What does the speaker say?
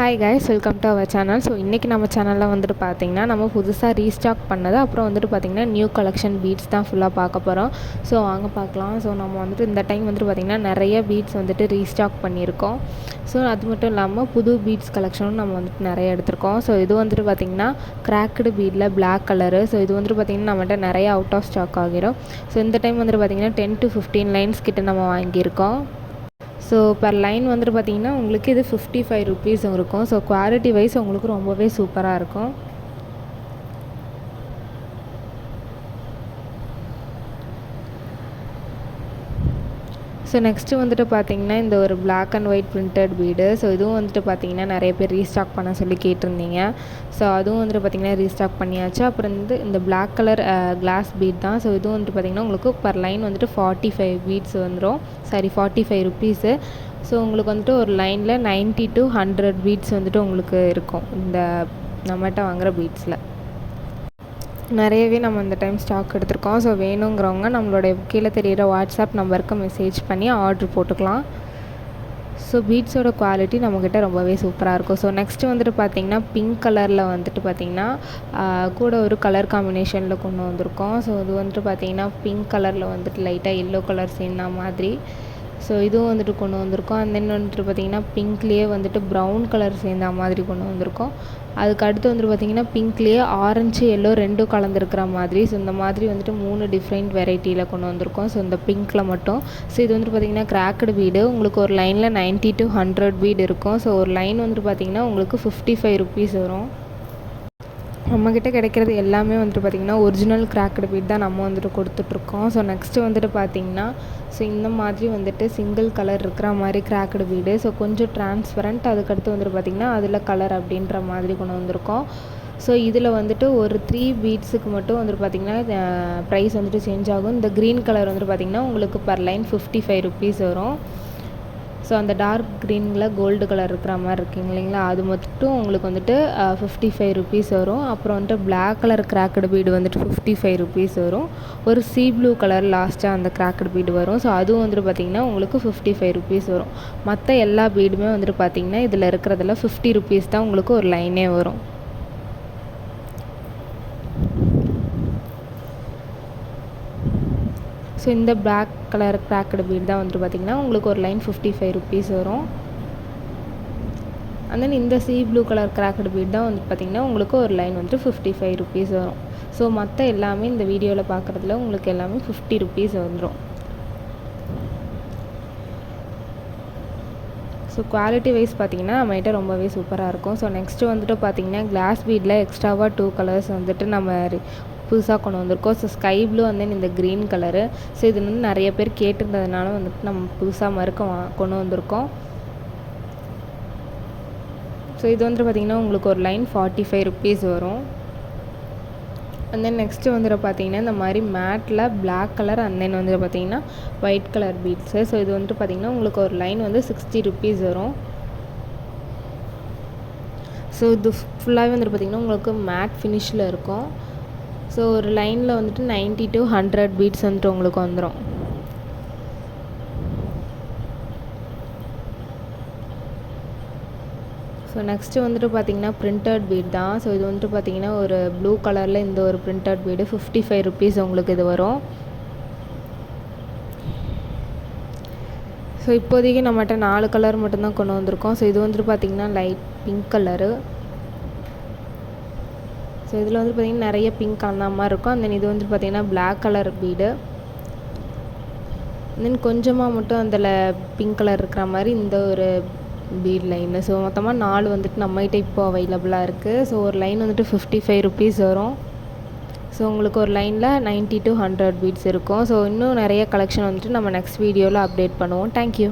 Hi guys, welcome to our channel. So இன்றைக்கி நம்ம சேனலில் வந்துட்டு பார்த்திங்கன்னா நம்ம புதுசாக ரீஸ்டாக் பண்ணது, அப்புறம் வந்துட்டு பார்த்திங்கன்னா நியூ கலெக்ஷன் பீட்ஸ் தான் ஃபுல்லாக பார்க்க போகிறோம். ஸோ வாங்க பார்க்கலாம். ஸோ நம்ம வந்துட்டு இந்த டைம் வந்துட்டு பார்த்திங்கன்னா நிறைய பீட்ஸ் வந்துட்டு ரீஸ்டாக் பண்ணியிருக்கோம். ஸோ அது மட்டும் இல்லாமல் புது பீட்ஸ் கலெக்ஷனும் நம்ம வந்துட்டு நிறைய எடுத்திருக்கோம். ஸோ இது வந்துட்டு பார்த்திங்கன்னா கிராக்டு பீடில் பிளாக் கலரு. ஸோ இது வந்துட்டு பார்த்திங்கன்னா நம்மகிட்ட நிறைய அவுட் ஆஃப் ஸ்டாக் ஆகிரும். ஸோ இந்த டைம் வந்துட்டு பார்த்திங்கன்னா 10 to 15 லைன்ஸ் கிட்ட நம்ம வாங்கியிருக்கோம். ஸோ பர் லைன் வந்துட்டு பார்த்திங்கன்னா உங்களுக்கு இது 55 ருபீஸ் இருக்கும். ஸோ குவாலிட்டி வைஸ் உங்களுக்கு ரொம்பவே சூப்பராக இருக்கும். ஸோ நெக்ஸ்ட்டு வந்துட்டு பார்த்திங்கன்னா இந்த ஒரு black and white printed bead. So இதுவும் வந்துட்டு பார்த்திங்கன்னா நிறைய பேர் ரீஸ்டாக் பண்ண சொல்லி கேட்டிருந்தீங்க. ஸோ அதுவும் வந்துட்டு பார்த்திங்கன்னா ரீஸ்டாக் பண்ணியாச்சு. அப்புறம் வந்து இந்த பிளாக் கலர் கிளாஸ் பீட் தான். ஸோ இதுவும் வந்துட்டு பார்த்திங்கன்னா உங்களுக்கு பர் லைன் வந்துட்டு 45 பீட்ஸ் வந்துடும். 45 ருபீஸு. ஸோ உங்களுக்கு வந்துட்டு ஒரு லைனில் 90 to 100 பீட்ஸ் வந்துட்டு உங்களுக்கு இருக்கும் இந்த நம்மகிட்ட வாங்குகிற பீட்ஸில். நிறையவே நம்ம இந்த டைம் ஸ்டாக் எடுத்திருக்கோம். ஸோ வேணுங்கிறவங்க நம்மளுடைய கீழே தெரிகிற வாட்ஸ்அப் நம்பருக்கு மெசேஜ் பண்ணி ஆர்டர் போட்டுக்கலாம். ஸோ பீட்ஸோட குவாலிட்டி நம்மக்கிட்ட ரொம்பவே சூப்பராக இருக்கும். ஸோ நெக்ஸ்ட்டு வந்துட்டு பார்த்திங்கன்னா பிங்க் கலரில் வந்துட்டு பார்த்திங்கன்னா கூட ஒரு கலர் காம்பினேஷனில் கொண்டு வந்திருக்கோம். ஸோ இது வந்துட்டு பார்த்திங்கன்னா பிங்க் கலரில் வந்துட்டு லைட்டாக எல்லோ கலர் சேர்ந்த மாதிரி. ஸோ இதுவும் வந்துட்டு கொண்டு வந்திருக்கோம். அண்ட் தென் வந்துட்டு பார்த்திங்கன்னா பிங்க்லேயே வந்துட்டு ப்ரௌன் கலர் சேர்ந்த மாதிரி கொண்டு வந்திருக்கோம். அதுக்கு அடுத்து வந்துட்டு பார்த்திங்கன்னா பிங்க்லேயே ஆரஞ்சு எல்லோ ரெண்டும் கலந்துருக்கிற மாதிரி. ஸோ இந்த மாதிரி வந்துட்டு 3 டிஃப்ரெண்ட் வெரைட்டியில் கொண்டு வந்திருக்கோம். ஸோ இந்த பிங்க்கில் மட்டும். ஸோ இது வந்துட்டு பார்த்திங்கன்னா கிராக்கடு பீடு. உங்களுக்கு ஒரு லைனில் 90 to 100 பீடு இருக்கும். ஸோ ஒரு லைன் வந்துட்டு பார்த்திங்கன்னா உங்களுக்கு 55 ருபீஸ் வரும். நம்மக்கிட்ட கிடைக்கிறது எல்லாமே வந்துட்டு பார்த்திங்கன்னா ஒரிஜினல் கிராக்கடு பீட் தான் நம்ம வந்துட்டு கொடுத்துட்ருக்கோம். ஸோ நெக்ஸ்ட்டு வந்துட்டு பார்த்திங்கன்னா ஸோ இந்த மாதிரி வந்துட்டு சிங்கிள் கலர் இருக்கிற மாதிரி கிராக்கடு பீடு. ஸோ கொஞ்சம் டிரான்ஸ்பரண்ட். அதுக்கடுத்து வந்துட்டு பார்த்திங்கன்னா அதில் கலர் அப்படின்ற மாதிரி கொண்டு வந்திருக்கோம். ஸோ இதில் வந்துட்டு ஒரு 3 பீட்ஸுக்கு மட்டும் வந்துட்டு பார்த்திங்கன்னா ப்ரைஸ் வந்துட்டு சேஞ்ச் ஆகும். இந்த க்ரீன் கலர் வந்துட்டு பார்த்திங்கன்னா உங்களுக்கு பர் லைன் 55 ருபீஸ் வரும். ஸோ அந்த டார்க் க்ரீனில் கோல்டு கலர் இருக்கிற மாதிரி இருக்குங்க இல்லைங்களா, அது மட்டும் உங்களுக்கு வந்துட்டு 55 ருபீஸ் வரும். அப்புறம் வந்துட்டு பிளாக் கலர் கிராக்கடு பீடு வந்துட்டு 55 ருபீஸ் வரும். ஒரு சீ ப்ளூ கலர் லாஸ்ட்டாக அந்த கிராக்கடு பீடு வரும். ஸோ அதுவும் வந்துட்டு பார்த்திங்கன்னா உங்களுக்கு 55 ருபீஸ் வரும். மற்ற எல்லா பீடுமே வந்துட்டு பார்த்திங்கன்னா இதில் இருக்கிறதுல 50 ருபீஸ் தான் உங்களுக்கு ஒரு லைனே வரும். ஸோ இந்த பிளாக் கலர் கிராக்கடு பீட் தான் வந்துட்டு பார்த்திங்கன்னா உங்களுக்கு ஒரு லைன் 55 ருபீஸ் வரும். அண்ட் தென் இந்த sea blue colour crackled bead தான் வந்துட்டு பார்த்திங்கன்னா உங்களுக்கு ஒரு லைன் வந்துட்டு 55 ருபீஸ் வரும். ஸோ மற்ற எல்லாமே இந்த வீடியோவில் பார்க்குறதுல உங்களுக்கு எல்லாமே 50 ருபீஸ் வந்துடும். ஸோ குவாலிட்டி வைஸ் பார்த்திங்கன்னா நம்மகிட்ட ரொம்பவே சூப்பராக இருக்கும். ஸோ நெக்ஸ்ட்டு வந்துட்டு பார்த்திங்கன்னா கிளாஸ் பீடில் எக்ஸ்ட்ராவாக 2 கலர்ஸ் வந்துட்டு நம்ம புதுசாக கொண்டு வந்திருக்கோம். So sky blue and then இந்த க்ரீன் கலரு. ஸோ இது வந்து நிறைய பேர் கேட்டிருந்ததுனால வந்துட்டு நம்ம புதுசாக கொண்டு வந்திருக்கோம். ஸோ இது வந்துட்டு பார்த்திங்கன்னா உங்களுக்கு ஒரு லைன் 45 ருபீஸ் வரும். அண்ட் தென் நெக்ஸ்ட்டு வந்துட்டு பார்த்திங்கன்னா இந்த மாதிரி மேட்டில் பிளாக் கலர் அண்ட் தென் வந்துட்டு பார்த்திங்கன்னா ஒயிட் கலர் பீட்ஸு. ஸோ இது வந்துட்டு பார்த்திங்கன்னா உங்களுக்கு ஒரு லைன் வந்து 60 ருபீஸ் வரும். ஸோ இது ஃபுல்லாகவே வந்துட்டு பார்த்திங்கன்னா உங்களுக்கு மேட் ஃபினிஷில் இருக்கும். ஸோ ஒரு லைனில் வந்துட்டு 90 to 100 பீட்ஸ் வந்துட்டு உங்களுக்கு வந்துடும். ஸோ நெக்ஸ்ட்டு வந்துட்டு பார்த்திங்கன்னா பிரிண்டட் பீட் தான். ஸோ இது வந்துட்டு பார்த்திங்கன்னா ஒரு ப்ளூ கலரில் இந்த ஒரு பிரிண்டட் பீடு 55 ருபீஸ் உங்களுக்கு இது வரும். ஸோ இப்போதைக்கு நம்மகிட்ட 4 கலர் மட்டும்தான் கொண்டு வந்திருக்கோம். ஸோ இது வந்துட்டு பார்த்திங்கன்னா லைட் பிங்க் கலரு. ஸோ இதில் வந்துட்டு பார்த்திங்கன்னா நிறைய பிங்க் அந்த மாதிரி இருக்கும். அண்ட் தென் இது வந்துட்டு பார்த்திங்கன்னா பிளாக் கலர் பீடு. தென் கொஞ்சமாக மட்டும் அதில் பிங்க் கலர் இருக்கிற மாதிரி இந்த ஒரு பீட் லைனு. ஸோ மொத்தமாக 4 வந்துட்டு நம்மகிட்ட இப்போ அவைலபிளாக இருக்குது. ஸோ ஒரு லைன் வந்துட்டு 55 ருபீஸ் வரும். ஸோ உங்களுக்கு ஒரு லைனில் 90 to 100 பீட்ஸ் இருக்கும். ஸோ இன்னும் நிறைய கலெக்ஷன் வந்துட்டு நம்ம நெக்ஸ்ட் வீடியோவில் அப்டேட் பண்ணுவோம். தேங்க்யூ.